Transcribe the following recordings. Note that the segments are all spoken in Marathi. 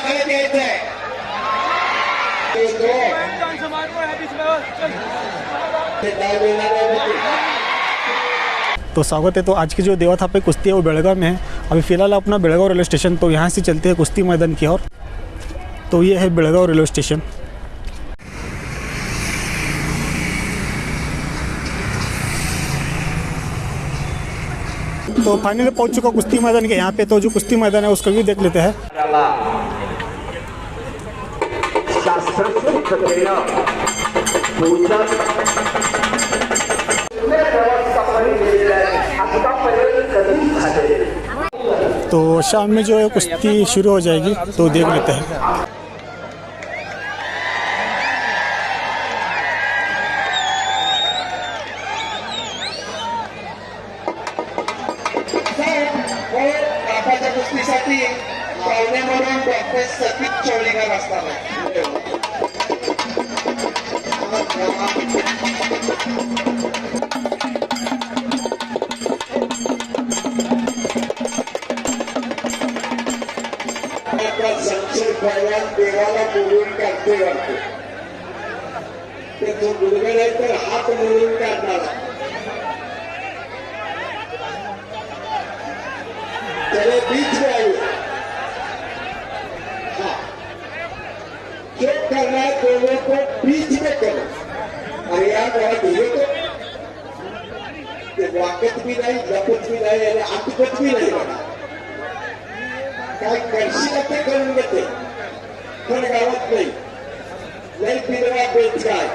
आखाड्यात यायचंय. तो स्वागत है। तो आज की जो देवा थापे कुश्ती है वो बेलगाव में है। अभी फिलहाल अपना बेलगाव रेलवे स्टेशन, तो यहाँ से चलते हैं कुश्ती मैदान की ओर। तो ये है बेलगाव रेलवे स्टेशन। तो फाइनली पहुंच चुका कुश्ती मैदान के यहाँ पे। तो जो कुश्ती मैदान है उसका भी देख लेते हैं। तो शाम में जो है कुश्ती शुरू हो जाएगी, तो देख लेते हैं। कुस्तीसाठी पाहुणे म्हणून डॉक्टर सतीश चौलीकर असतात. देवाला बोलून काढते वाटते. तो गुडघे नाही तर हात मोडून काढणार. चले बीच में आइए. हाँ, जो करना है दोनों को बीच में करो. अरे यार बड़ा धीरे तो वाकत भी नहीं, लपत भी नहीं, यानी अटकत भी नाही बघा. काय करशील ते करून घेते, पण गावात नाही. लई पिरवा बेच काय.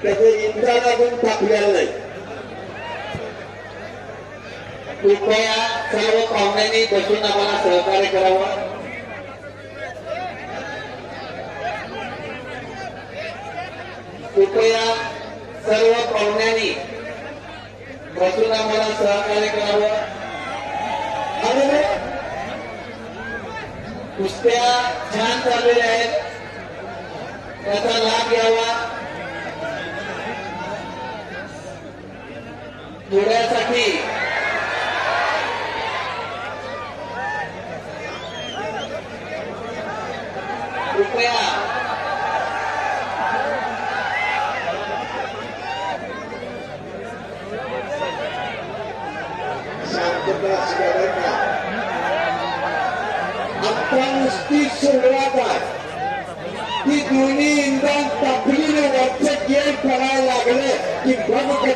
त्याचे इंद्रा लागून थापलेलं नाही. कृपया सर्व पाहुण्यांनी बसून आम्हाला सहकार्य करावं. कृपया सर्व पाहुण्यांनी बसून आम्हाला सहकार्य करावं. आणि कुस्त्या छान चाललेल्या आहेत, त्याचा लाभ घ्यावा. थोड्यासाठी कृपया शांतता शिकायला. आता नुसती सुरुवात आहे. ती दोन्ही इंधन तापलीने वरचे गेट करायला लागले की बघ